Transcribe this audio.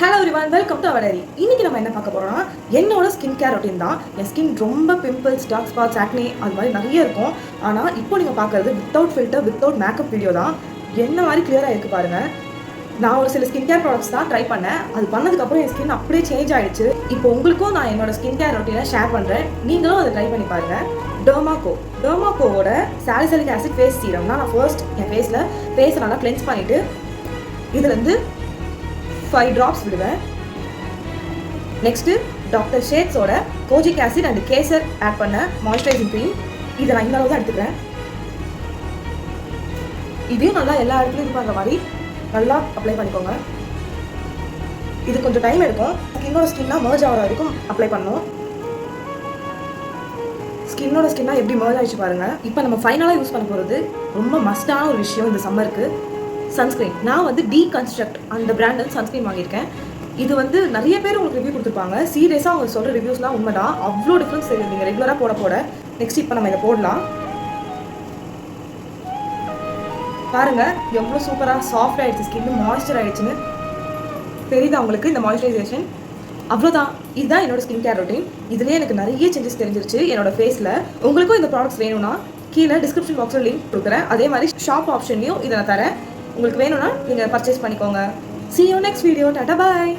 Hello everyone, welcome to our diary. இன்னைக்கு நம்ம என்ன பார்க்க போறோம்னா என்னோட ஸ்கின் கேர் ரொட்டீன் தான். என் ஸ்கின் ரொம்ப பிம்பிள்ஸ், டார்க் ஸ்பாட்ஸ், ஆக்னே அது மாதிரி நிறைய இருக்கும். ஆனால் இப்போ நீங்கள் பார்க்குறது without filter, without makeup video தான். என்ன மாதிரி கிளியராக இருக்குது பாருங்கள். நான் ஒரு சில ஸ்கின் கேர் ப்ராடக்ட்ஸ் தான் ட்ரை பண்ணேன். அது பண்ணதுக்கப்புறம் என் ஸ்கின் அப்படியே சேஞ்ச் ஆகிடுச்சு. இப்போ உங்களுக்கும் நான் என்னோட ஸ்கின் கேர் ரொட்டீனை ஷேர் பண்ணுறேன். நீங்களும் அதை ட்ரை பண்ணி பாருங்கள். டெர்மாகோவோட சாலிசிலிக் ஆசிட் ஃபேஸ் சீரம் தான் நான் ஃபர்ஸ்ட் என் ஃபேஸை நல்லா கிளென்ஸ் பண்ணிவிட்டு இதுலேருந்து 5 drops விடுவேன். நெக்ஸ்ட்டு டாக்டர் ஷேட்ஸோட kojic acid and kesar add பண்ண மாய்ஸ்சரைசிங் க்ரீம். இதை நான் இந்த அளவு தான் எடுத்துக்கிறேன். இதையும் நல்லா எல்லா இடத்துலையும் இது பண்ணுற மாதிரி நல்லா அப்ளை பண்ணிக்கோங்க. இது கொஞ்சம் டைம் எடுக்கும். ஸ்கின்னாக மர்ஜ் ஆகிற வரைக்கும் அப்ளை பண்ணணும். ஸ்கின்னாக எப்படி மர்ஜ் ஆகிடுச்சு பாருங்கள். இப்போ நம்ம ஃபைனலாக யூஸ் பண்ண போகிறது ரொம்ப மஸ்டான ஒரு விஷயம் இந்த சம்மருக்கு, சன்ஸ்க்ரீன். நான் வந்து டீகன்ஸ்ட்ரக்ட் அந்த பிராண்ட் சன்ஸ்க்ரீன் வாங்கியிருக்கேன். இது வந்து நிறைய பேர் உங்களுக்கு ரிவ்யூ கொடுத்துருப்பாங்க. சீரியஸாக அவங்க சொல்கிற ரிவ்யூஸ்லாம் உண்மைதான். அவ்வளோ டிஃப்ரென்ஸ் தெரியும் நீங்கள் ரெகுலராக போட. நெக்ஸ்ட் இப்போ நம்ம இதை போடலாம். பாருங்கள் எவ்வளோ சூப்பராக சாஃப்ட் ஆகிடுச்சு, ஸ்கின் மாய்ஸ்சர் ஆகிடுச்சுன்னு தெரியுது அவங்களுக்கு. இந்த மாய்ஸ்சரைசேஷன் அவ்வளோதான். இதுதான் என்னோட ஸ்கின் கேர் ரொட்டீன். இதுலேயே எனக்கு நிறைய சேஞ்சஸ் தெரிஞ்சிருச்சு என்னோட ஃபேஸில். உங்களுக்கும் இந்த ப்ராடக்ட்ஸ் வேணும்னா கீழே டிஸ்கிரிப்ஷன் பாக்ஸில் லிங்க் கொடுக்குறேன். அதே மாதிரி ஷாப் ஆப்ஷன்லையும் இதை நான் தரேன். உங்களுக்கு வேணும்னா நீங்கள் பர்ச்சேஸ் பண்ணிக்கோங்க. See you next video. Tata bye.